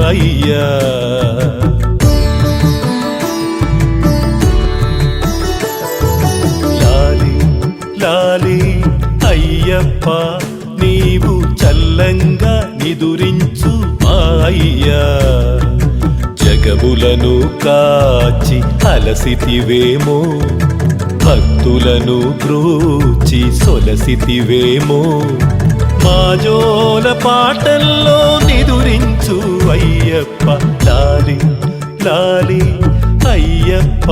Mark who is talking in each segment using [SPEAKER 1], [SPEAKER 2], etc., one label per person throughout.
[SPEAKER 1] అయ్యా. లాలి లాలి అయ్యప్ప నీవు చల్లంగా నిదురించు మా అయ్యా. జగములను కాచి అలసితివేమో, భక్తులను బ్రూచి సొలసితివేమో, మాజోల పాటల్లో నిదురించు అయ్యప్ప. లాలి లాలి అయ్యప్ప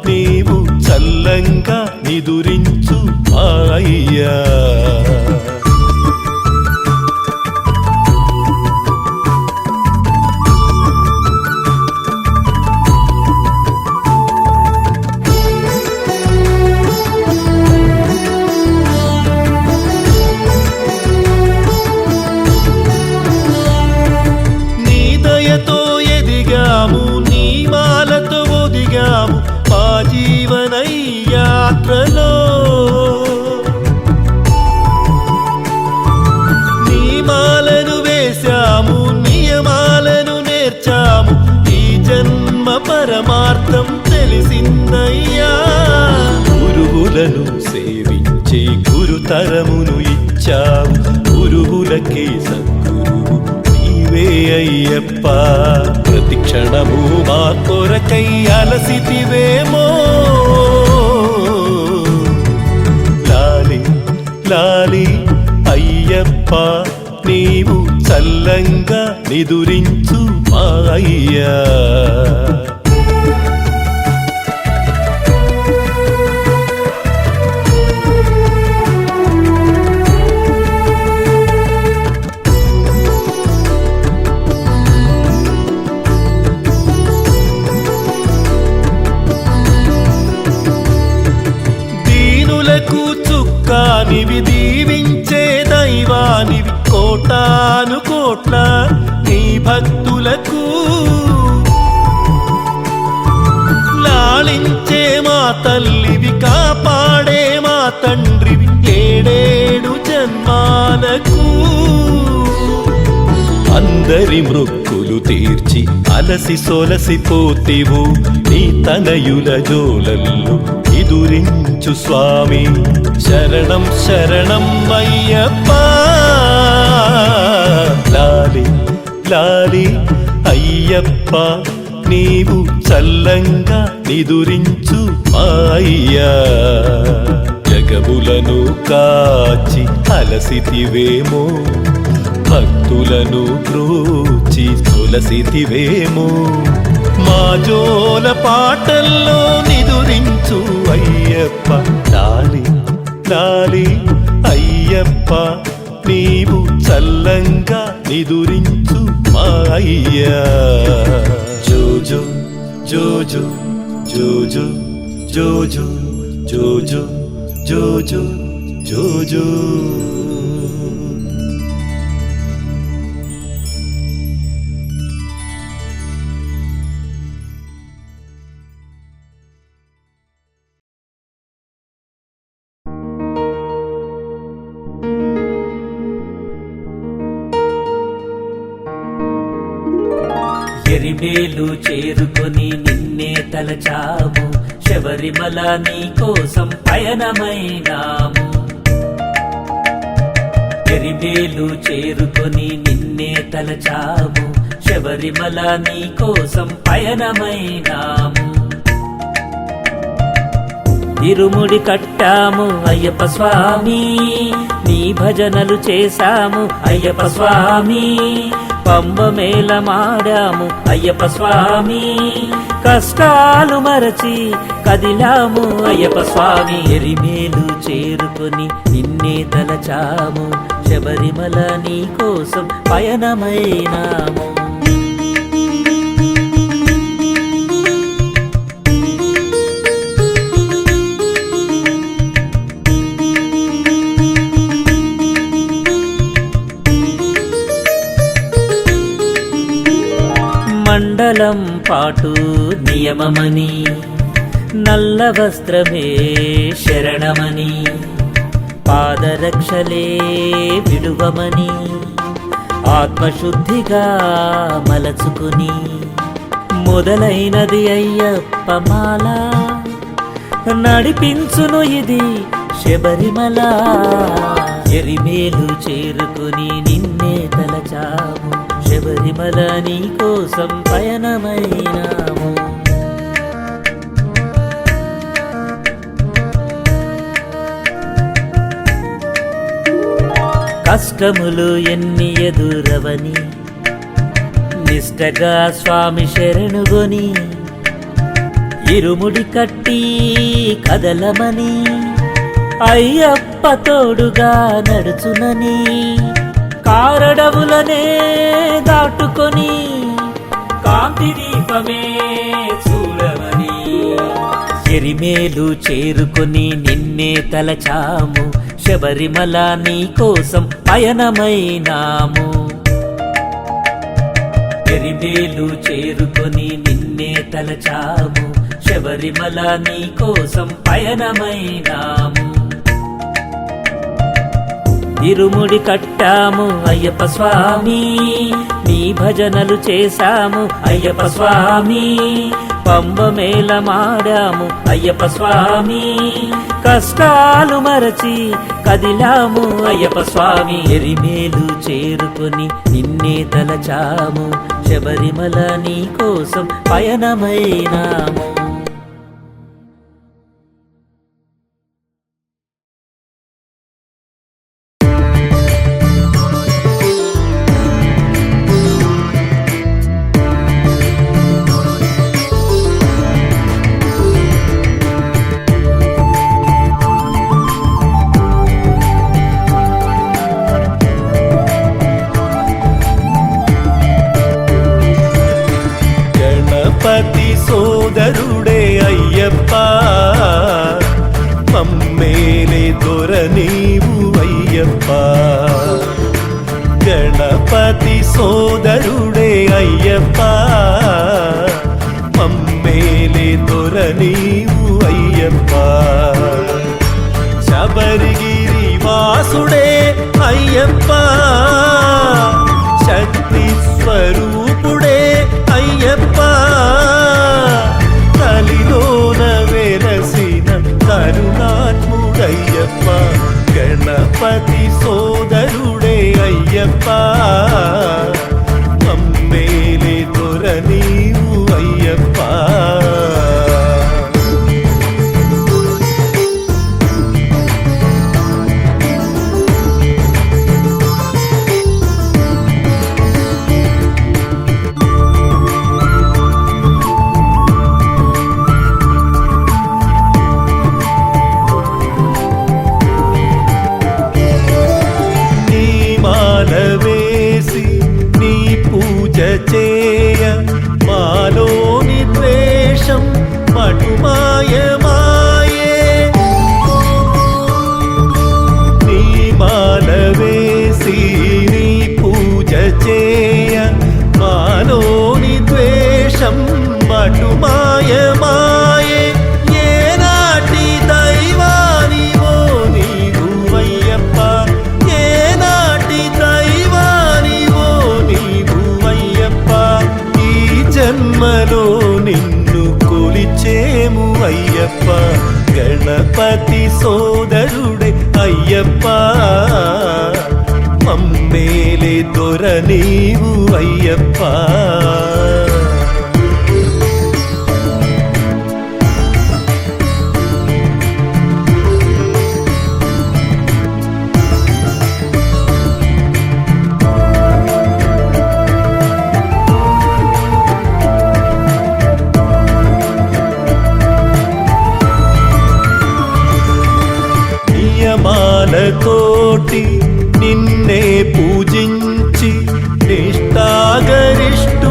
[SPEAKER 1] నీవు చల్లంగా నిదురించు మా అయ్యా. నీ మాలతో ఒదిగాము మా జీవన యాత్రలో. నీ మాలను వేశాము, నియమాలను నేర్చాము, ఈ జన్మ పరమార్థం తెలిసిందయ్యా. గురువులను సేవించే గురుతరమును ఇచ్చావు, గురువులకే సద్గురువు నీవే అయ్యప్ప. ప్రతి క్షణము మా కొరకై అలసితివేమో. లాలి లాలి అయ్యప్ప నీవు చల్లంగా నిదురించు మా అయ్యా. చుక్కానివి దీవించే దైవానివి, కోటాను కోట్ల నీ భక్తులకు లాలించే మా తల్లివి, కాపాడే మా తండ్రివి ఏడేడు జన్మాలకు. అందరి మృక్కులు తీర్చి అలసి సొలసిపోతివు, నీ తనయుల జోలల్లో నిదురించు స్వామి. శరణం శరణం అయ్యప్ప. లాలి లాలి అయ్యప్ప నీవు చల్లంగా నిదురించు మా అయ్యా. జగములను కాచి అలసితివేమో, భక్తులను బ్రూచి సొలసితివేమో, మాజోల పాటల్లో నిదురించు అయ్యప్ప. లాలి లాలి అయ్యప్ప నీవు చల్లంగా నిదురించు మా అయ్యా. జోజో జోజో జోజో జోజో జోజో జోజో జోజో.
[SPEAKER 2] ఎరిమేలు చేరుకొని నిన్నే తలచాము, శబరిమల నీ కోసం పయనమైనాము. ఎరిమేలు చేరుకొని నిన్నే తలచాము, శబరిమల నీ కోసం పయనమైనాము. ఇరుముడి కట్టాము అయ్యప్ప స్వామి, నీ భజనలు చేశాము అయ్యప్ప స్వామి. పంబ మేళమాడాము అయ్యప్ప స్వామి, కష్టాలు మరచి కదిలాము అయ్యప్ప స్వామి. ఎరిమేలు చేరుకొని నిన్నే తలచాము, శబరిమల నీ కోసం పయనమైనాము. మండలం పాటు నియమమని, నల్ల వస్త్రమే శరణమని, పాదరక్షలే విడువమని, ఆత్మశుద్ధిగా మలచుకుని మొదలైనది అయ్యప్ప మాల నడిపించును ఇది శబరిమల ఎరిమేలు చేరుకుని నిన్నే తలచాము శబరిమల నీ కోసం పయనమైనాము కష్టములు ఎన్ని ఎదురవని నిష్టగా స్వామి శరణుగొని ఇరుముడి కట్టి కదలమని అయ్యప్ప తోడుగా నడుచునని కారడవులనే దాటుకొని కాంతి దీపమే చూడమని ఎరిమేలు చేరుకొని నిన్నే తలచాము శబరిమల నీ కోసం పయనమైనాము ఎరిమేలు చేరుకొని నిన్నే తలచాము శబరిమల నీ కోసం పయనమైనాము ఇరుముడి కట్టాము అయ్యప్ప స్వామి నీ భజనలు చేశాము అయ్యప్ప స్వామి పంబ మేళమాడాము అయ్యప్ప స్వామి కష్టాలు మరచి కదిలాము అయ్యప్ప స్వామి ఎరిమేలు చేరుకొని నిన్నే తలచాము శబరిమల నీ కోసం పయనమైనాము
[SPEAKER 1] గణపతి సోదరుడే అయ్యప్ప మమ్మేలే దొర నీవు అయ్యప్ప గణపతి సోదరుడే అయ్యప్ప మమ్మేలే దొర నీవు అయ్యప్ప శబరిగిరి వాసుడే అయ్యప్ప శక్తి స్వరూపుడే అయ్యప్ప కలిలోన వెలసిన కరుణాత్ముడయ్యప్ప గణపతి సోదరుడే అయ్యప్ప మమ్మేలే దొర నీవు అయ్యప్ప వేసి నీ పూజ చేయ మాలోని ద్వేషం మటుమాయమాయే నీ మాల వేసి నీ పూజ చేయ మాలోని ద్వేషం మటుమాయమాయే ఏనాటి దైవానివో నీవు అయ్యప్ప జన్మలో నిన్ను కొలిచేము అయ్యప్ప గణపతి సోదరుడే అయ్యప్ప మమ్మేలే దొర నీవు అయ్యప్ప నియమాలతోటి నిన్నే పూజించి నిష్ఠాగరిష్ఠ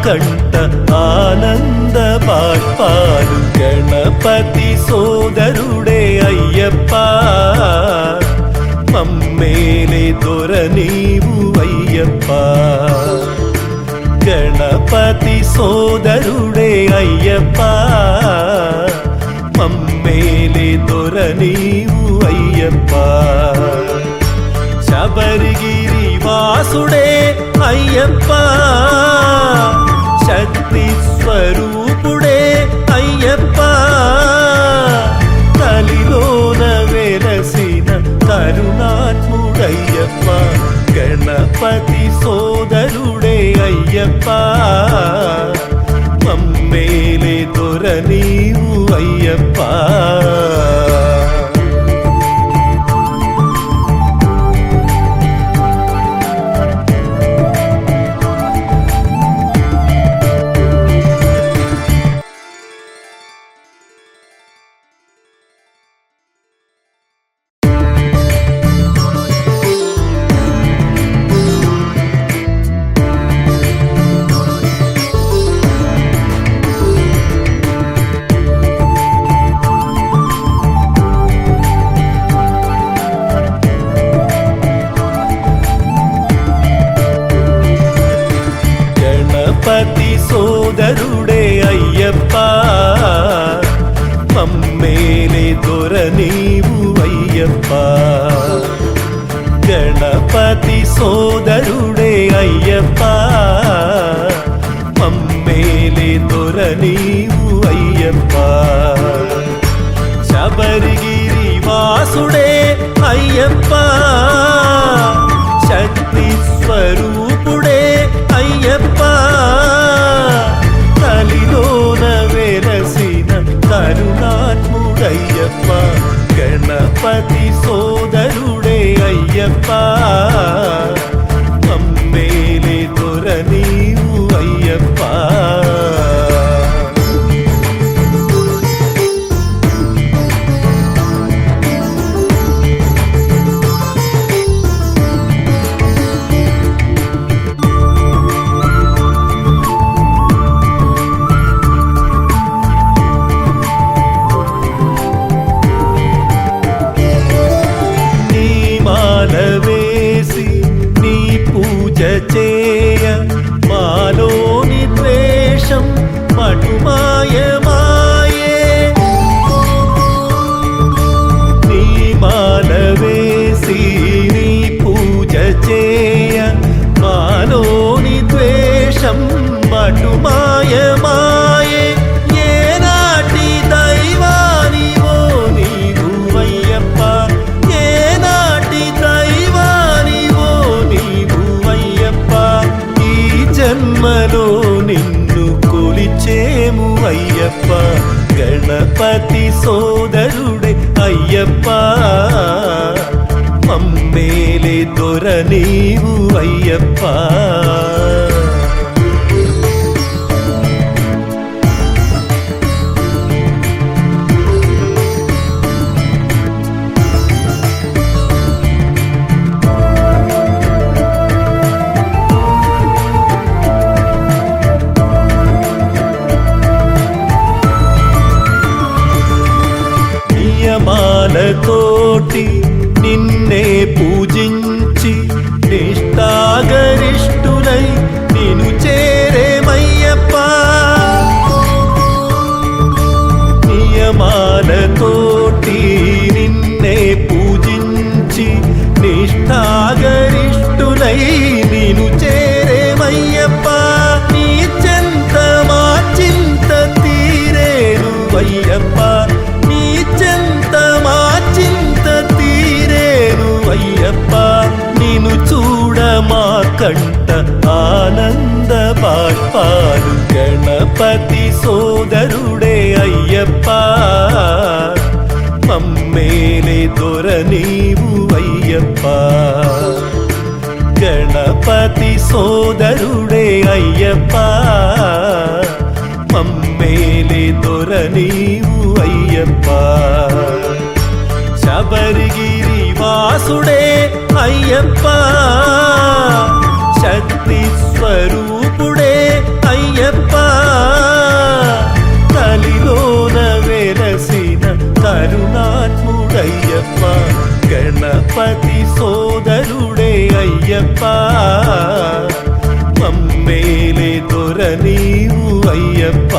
[SPEAKER 1] కంట ఆనంద బాష్పాలు గణపతి సోదరుడే అయ్యప్ప మమ్మేలే దొర నీవు అయ్యప్ప గణపతి సోదరుడే అయ్యప్ప మమ్మేలే దొర నీవు అయ్యప్ప శబరిగిరి వాసుడే అయ్యప్ప శక్తి స్వరూపుడే అయ్యప్ప కలిలోన వెలసిన కరుణాత్ముడయ్యప్ప గణపతి సోదరుడే అయ్యప్ప మమ్మేలే దొర నీవు అయ్యప్ప గణపతి సోదరుడే అయ్యప్ప మమ్మేలే దొర నీవు అయ్యప్ప గణపతి సోదరుడే అయ్యప్ప మమ్మేలే దొర నీవు అయ్యప్ప శబరిగిరి వాసుడే అయ్యప్ప శక్తి స్వరూపుడే అయ్యప్ప కలిలోన వెలసిన కరుణాత్ముడయ్యప్ప గణపతి సోదరుడే అయ్యప్ప మమ్మేలే దొర నీవు అయ్యప్ప వేసి నీ పూజ చేయ మాలోని ద్వేషం మటుమాయమాయే నీ మాల వేసి నీ పూజ చేయ మాలోని ద్వేషం మటుమాయమాయే ఏనాటి దైవానివో నీవు అయ్యప్ప జన్మలో నిన్ను కొలిచేము అయ్యప్ప గణపతి సోదరుడే అయ్యప్ప మమ్మేలే దొర నీవు అయ్యప్ప నియమాలతోటి నిన్నే పూజించి నిష్ఠాగరిష్ఠులై నిన్ను చేరేమయ్యప్ప నియమాలతోటి నిన్నే పూజించి నిష్ఠాగరిష్ఠులై నిన్ను చేరేమయ్యప్ప నీ చెంత మా చింత తీరేను అయ్యప్ప చింత తీరేను అయ్యప్ప నిన్ను చూడ మా కంట ఆనంద బాష్పాలు గణపతి సోదరుడే అయ్యప్ప మమ్మేలే దొర నీవు అయ్యప్ప గణపతి సోదరుడే అయ్యప్ప మమ్మేలే దొర నీవు అయ్యప్ప శబరిగిరి వాసుడే అయ్యప్ప శక్తి స్వరూపుడే అయ్యప్ప గణపతి సోదరుడే అయ్యప్ప మమ్మేలే దొర నీవు అయ్యప్ప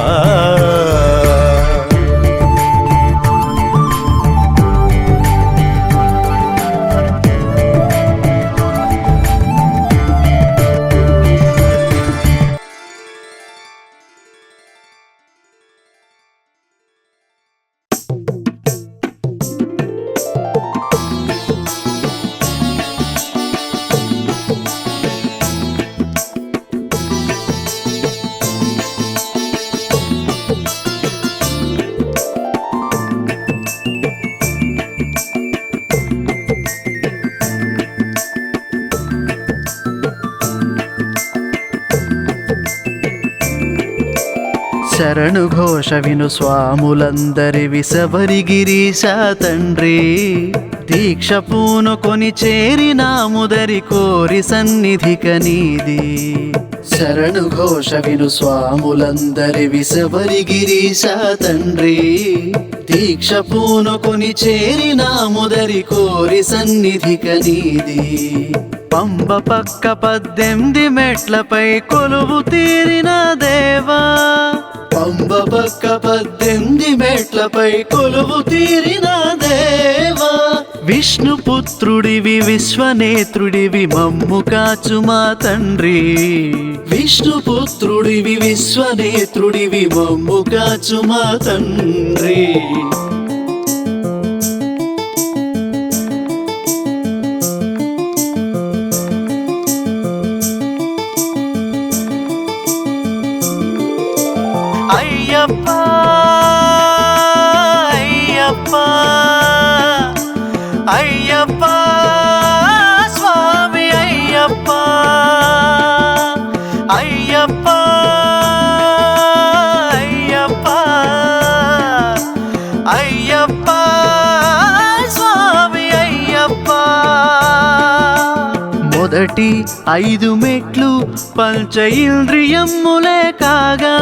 [SPEAKER 3] శరణు ఘోష విను స్వాములందరి విసవరి గిరీశ తండ్రి దీక్ష పూనుకొని చేరినాముదరి కోరి సన్నిధిక నీది శరణు ఘోష విను స్వాములందరి విసవరి గిరీశ తండ్రి దీక్ష పూనుకొని చేరినాముదరి కోరి సన్నిధిక నీది పంబ పక్క 18 మెట్లపై కొలువు తీరిన దేవా పంబ పక్క 18 మెట్లపై కొలువు తీరిన దేవా విష్ణుపుత్రుడివి విశ్వనేత్రుడివి మమ్ము కాచు మా తండ్రి విష్ణుపుత్రుడివి విశ్వనేత్రుడివి మమ్ము కాచు మా తండ్రి అయ్యప్ప అయ్యప్ప అయ్యప్ప స్వామి అయ్యప్ప అయ్యప్ప అయ్యప్ప అయ్యప్ప స్వామి అయ్యప్ప మొదటి 5 మెట్లు పంచ ఇంద్రియములే కాగా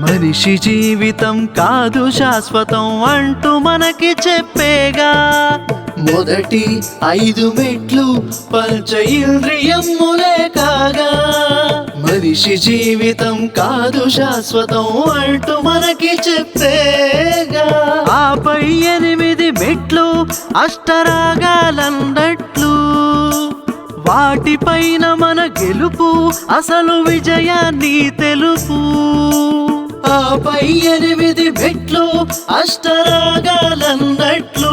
[SPEAKER 3] మనిషి జీవితం కాదు శాశ్వతం అంటూ మనకి చెప్పేగా మొదటి 5 మెట్లు పంచ ఇంద్రియములే కాగా మనిషి జీవితం కాదు శాశ్వతం అంటూ మనకి చెప్పేగా ఆపై 8 మెట్లు అష్టరాగాలన్నట్లు వాటిపైన మన గెలుపు అసలు విజయాన్ని తెలుపు ఆపై 8 మెట్లు అష్టరాగాలన్నట్లు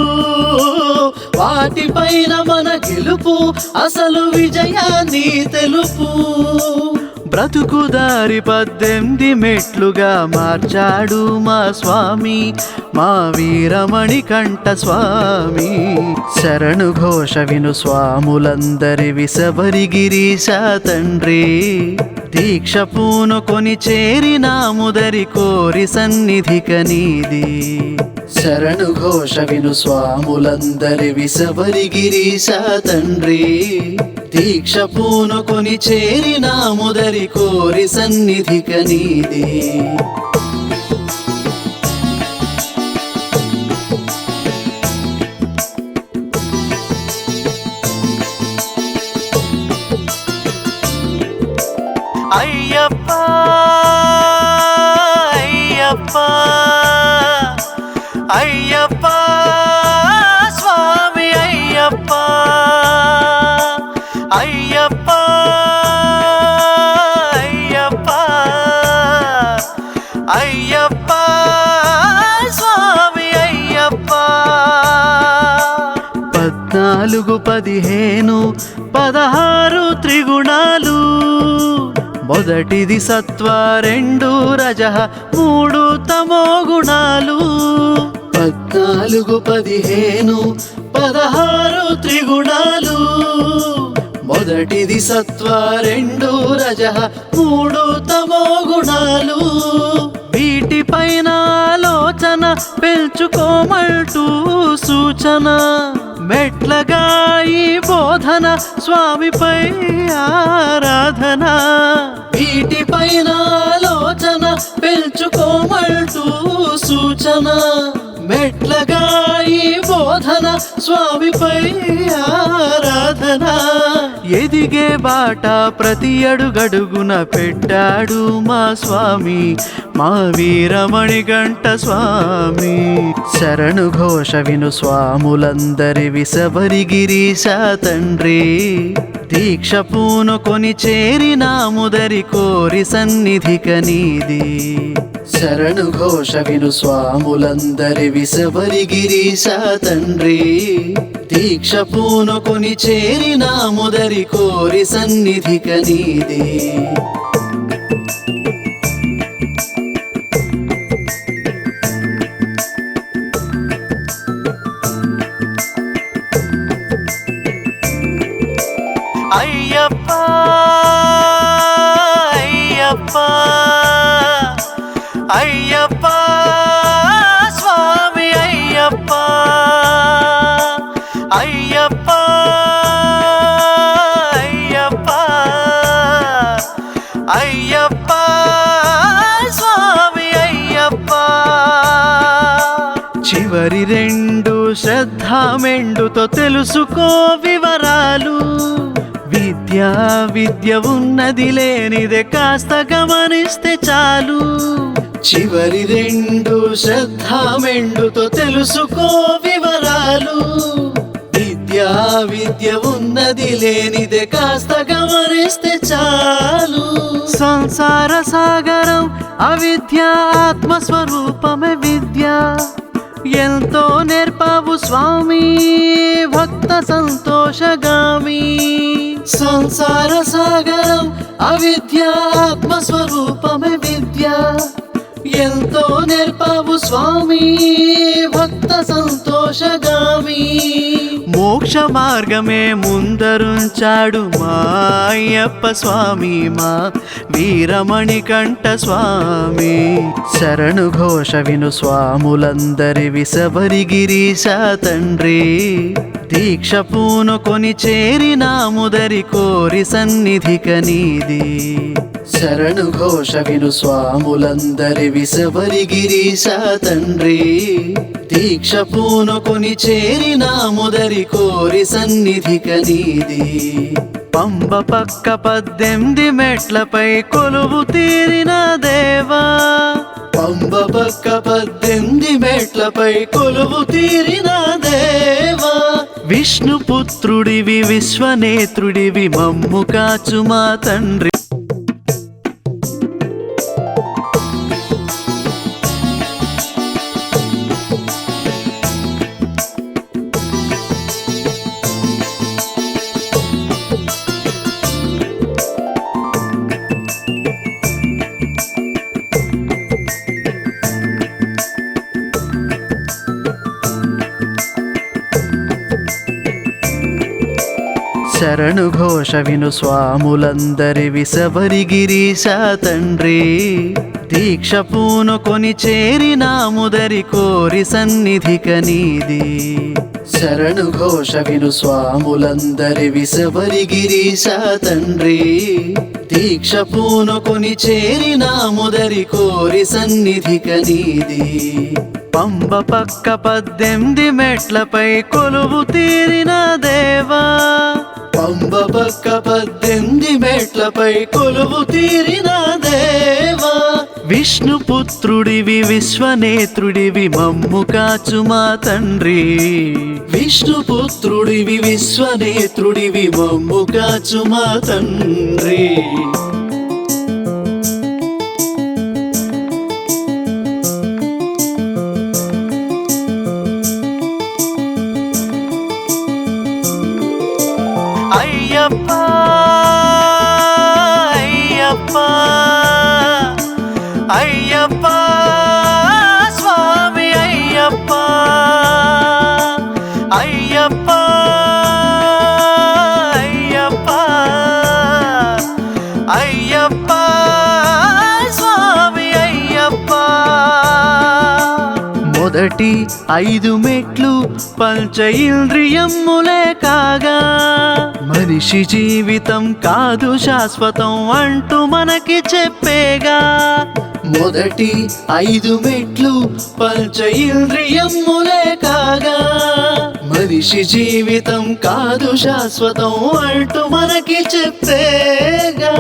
[SPEAKER 3] వాటిపైన మన గెలుపు అసలు విజయాన్ని తెలుపు బ్రతుకుదారి 18 మెట్లుగా మార్చాడు మా స్వామి మా వీరమణి కంఠ స్వామి శరణు ఘోష విను స్వాములందరి విసవరి గిరీశ తండ్రి దీక్ష పూనుకొని చేరినాముదరి కోరి సన్నిధిక నీది శరణు ఘోష విను స్వాములందరి విసవరి గిరీశ తండ్రి దీక్ష పూనుకొని చేరినాముదరి కోరి సన్నిధిక నీది అయ్యప్ప అయ్యప్ప అయ్యప్ప స్వామి అయ్యప్ప అయ్యప్ప అయ్యప్ప అయ్యప్ప స్వామి అయ్యప్ప 14 15 16 త్రిగుణాలు మొదటిది సత్వ 2 రజః 3 తమో గుణాలు 14 15 16 త్రిగుణాలు మొదటిది సత్వ 2 రజః 3 తమో గుణాలు వీటిపైన ఆలోచన పెంచుకోమంటూ సూచన మెట్లగా ఈ బోధన స్వామిపై ఆరాధన వీటిపైన ఆలోచన పెంచుకోమంటూ సూచన మెట్లగా ఈ బోధన బోధన స్వామిపై ఆరాధన ఎదిగే బాట ప్రతి అడుగడుగున పెట్టాడు మా స్వామి మా వీరమణికంఠ స్వామి శరణు ఘోష విను స్వాములందరి విసబరి గిరీశ తండ్రి దీక్ష పూనుకొని చేరినాముదరి కోరి సన్నిధిక నీది శరణు ఘోష విను స్వాములందరి విసబరి గిరీశ తండ్రి దీక్ష పూనుకొని చేరినాముదరి కోరి సన్నిధిక నీది అయ్యప్ప అయ్యప్ప అయ్యప్ప స్వామి అయ్యప్ప అయ్యప్ప అయ్యప్ప అయ్యప్ప స్వామి అయ్యప్ప చివరి రెండు శ్రద్ధామెండుతో తెలుసుకో వివరాలు విద్య ఉన్నది లేనిదే కాస్త గమనిస్తే చాలు చివరి రెండు శ్రద్ధామెండుతో తెలుసుకో వివరాలు విద్య ఉన్నది లేనిదే కాస్త గమనిస్తే చాలు సంసార సాగరం అవిద్య ఆత్మస్వరూపమే విద్య ఎంతో నేర్పావు స్వామి భక్త సంతోషగామి సంసార సాగరం అవిద్య ఆత్మస్వరూపమే విద్య ఎంతో నేర్పావు స్వామి భక్త సంతోషగామి మోక్ష మార్గమే ముందరుంచాడు మా అయ్యప్ప స్వామి మా వీరమణికంఠ స్వామి శరణు ఘోష విను స్వాములందరి విసబరి గిరీశ తండ్రి దీక్ష పూనుకొని చేరినాముదరి కోరి సన్నిధిక నీది శరణు ఘోష విను స్వాములందరి విసబరి గిరీశ తండ్రి దీక్ష పూనుకొని చేరినాముదరి కోరి సన్నిధిక నీది పంబ పక్క 18 మెట్లపై కొలువు తీరిన దేవా పంబ పక్క 18 మెట్లపై కొలువు తీరిన దేవా విష్ణుపుత్రుడివి విశ్వనేత్రుడివి మమ్ము కాచు మా తండ్రి శరణు ఘోష విను స్వాములందరి విసబరి గిరీశ తండ్రి దీక్ష పూనుకొని చేరినాముదరి కోరి సన్నిధిక నీది శరణు ఘోష విను స్వాములందరి విసబరి గిరీశ తండ్రి దీక్ష పూనుకొని చేరినాముదరి కోరి సన్నిధిక నీది పంబ పక్క 18 మెట్లపై కొలువు తీరిన దేవా పంబ పక్క 18 మెట్లపై కొలువు తీరిన దేవా విష్ణుపుత్రుడివి విశ్వనేత్రుడివి మమ్ము కాచు మా తండ్రి విష్ణుపుత్రుడివి విశ్వనేత్రుడివి మమ్ము కాచు మా తండ్రి అయ్యప్ప అయ్యప్ప అయ్యప్ప స్వామి అయ్యప్ప అయ్యప్ప అయ్యప్ప అయ్యప్ప స్వామి అయ్యప్ప మొదటి 5 మెట్లు పంచ ఇంద్రియములే కాగా మనిషి జీవితం కాదు శాశ్వతం అంటూ మనకి చెప్పేగా మొదటి 5 మెట్లు పంచ ఇంద్రియములే కాగా మనిషి జీవితం కాదు శాశ్వతం అంటూ మనకి చెప్పేగా.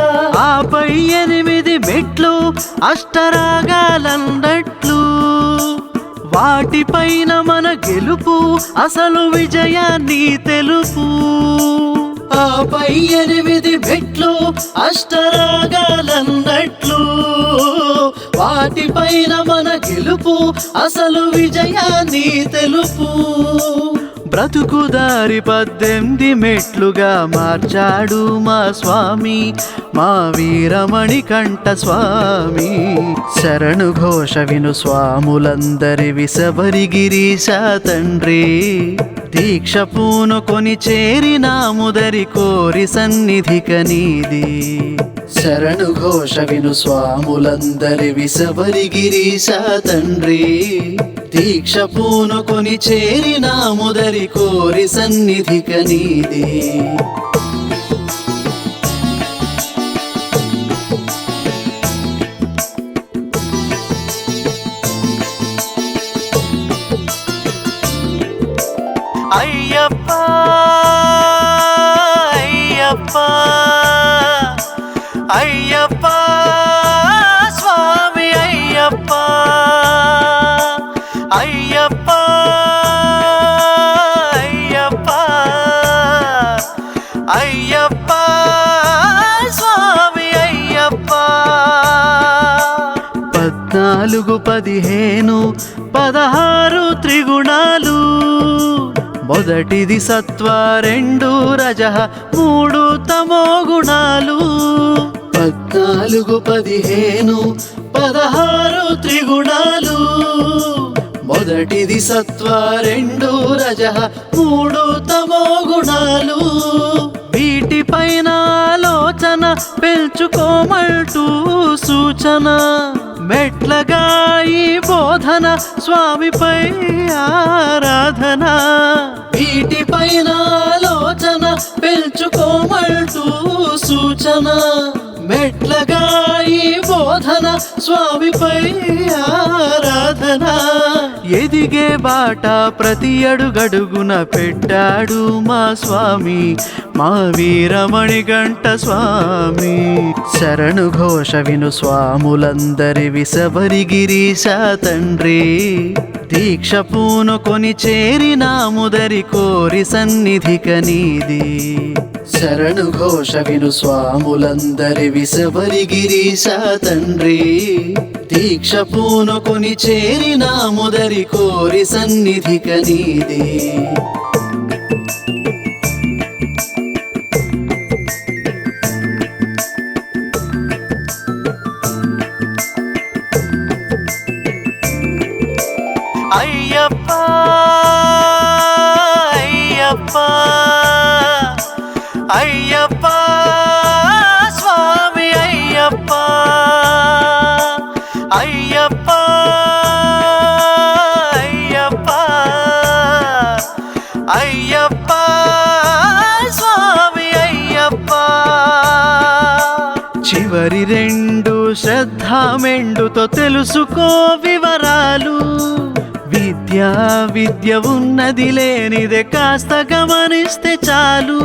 [SPEAKER 3] ఆపై 8 మెట్లు అష్టరాగాలన్నట్లు వాటిపైన మన గెలుపు అసలు విజయాన్ని తెలుపు. ఆపై 8 మెట్లు అష్టరాగాలన్నట్లు వాటిపైన మన గెలుపు అసలు విజయాన్ని తెలుపు. బ్రతుకుదారి 18 మెట్లుగా మార్చాడు మా స్వామి, మా వీరమణి కంఠ స్వామి. శరణు ఘోష విను స్వాములందరి విసబరి గిరీశ తండ్రి. దీక్ష పూనుకొని చేరినాముదరి కోరి సన్నిధిక నీది. శరణు ఘోష విను స్వాములందరి విసబరి గిరీశ తండ్రి. దీక్ష పూనుకొని చేరినాముదరి కోరి సన్నిధిక నీది. అయ్యప్ప అయ్యప్ప అయ్యప్ప స్వామి అయ్యప్ప అయ్యప్ప అయ్యప్ప అయ్యప్ప స్వామి అయ్యప్ప. 14, 15, 16 త్రిగుణాలు. మొదటిది సత్వ, 2 రజః, 3 తమో గుణాలు. 14, 15, 16 త్రిగుణాలు. మొదటిది సత్వ, 2 రజః, 3 తమో గుణాలు. వీటిపైన ఆలోచన పెంచుకోమంటూ సూచన. మెట్లగా ఈ బోధన స్వామిపై ఆరాధన. వీటిపైన ఆలోచన పెంచుకోమంటూ సూచన. మెట్లగా ఈ బోధన స్వామిపై ఆరాధన. ఎదిగే బాట ప్రతి అడుగడుగున పెట్టాడు మా స్వామి, మా వీరమణి కంఠ స్వామి. శరణు ఘోష విను స్వాములందరి విసబరి గిరీశ తండ్రి. దీక్ష పూనుకొని చేరినాముదరి కోరి సన్నిధిక నీది. శరణు ఘోష విను స్వాములందరి విసబరి గిరీశ తండ్రి. దీక్ష పూనుకొని చేరినాముదరి కోరి సన్నిధిక నీది. అయ్యప్ప అయ్యప్ప అయ్యప్ప స్వామి అయ్యప్ప అయ్యప్ప అయ్యప్ప అయ్యప్ప స్వామి అయ్యప్ప. చివరి 2 శ్రద్ధ మెండుతో తెలుసుకో వివరాలు. విద్య ఉన్నది లేనిదే కాస్త గమనిస్తే చాలు.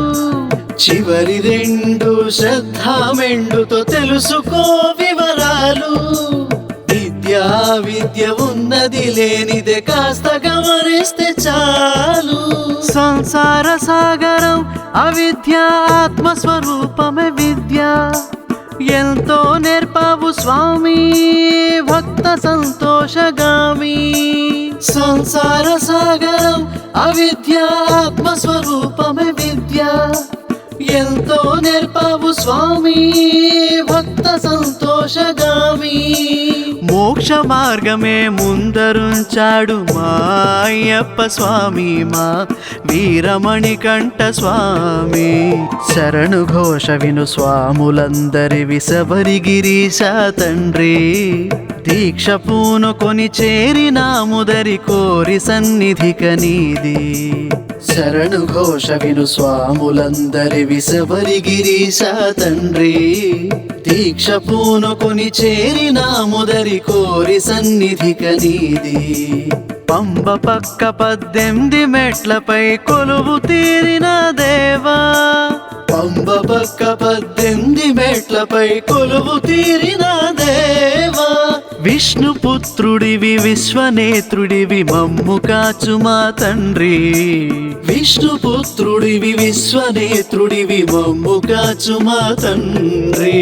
[SPEAKER 3] చివరి 2 శ్రద్ధ మెండుతో తెలుసుకో వివరాలు. విద్య ఉన్నది లేనిదే కాస్త గమనిస్తే చాలు. సంసార సాగరం అవిద్య, ఆత్మస్వరూపమే విద్య. ఎంతో నేర్పావు స్వామి భక్త సంతోషగామి. సంసార సాగరం అవిద్య, ఆత్మస్వరూపమే విద్య. ఎంతో నేర్పావు స్వామి భక్త సంతోషగామి. మోక్ష మార్గమే ముందరుంచాడు మా అయ్యప్ప స్వామి, మా వీరమణి కంఠ స్వామి. శరణు ఘోష విను స్వాములందరి విసబరి గిరీశ తండ్రి. దీక్ష పూనుకొని చేరినాముదరి కోరి సన్నిధిక నీది. శరణు ఘోష విను స్వాములందరి విసవరి గిరీశ తండ్రి దీక్ష పూనుకొని చేరిన ముదరి కోరి సన్నిధి కనీది పంబ పక్క 18 మెట్లపై కొలువు తీరిన దేవా పంబ పక్క 18 మెట్లపై కొలువు తీరిన దేవా విష్ణుపుత్రుడివి విశ్వనేత్రుడివి మమ్ము కాచు మా తండ్రి విష్ణుపుత్రుడివి విశ్వనేత్రుడివి మమ్ము కాచు మా తండ్రి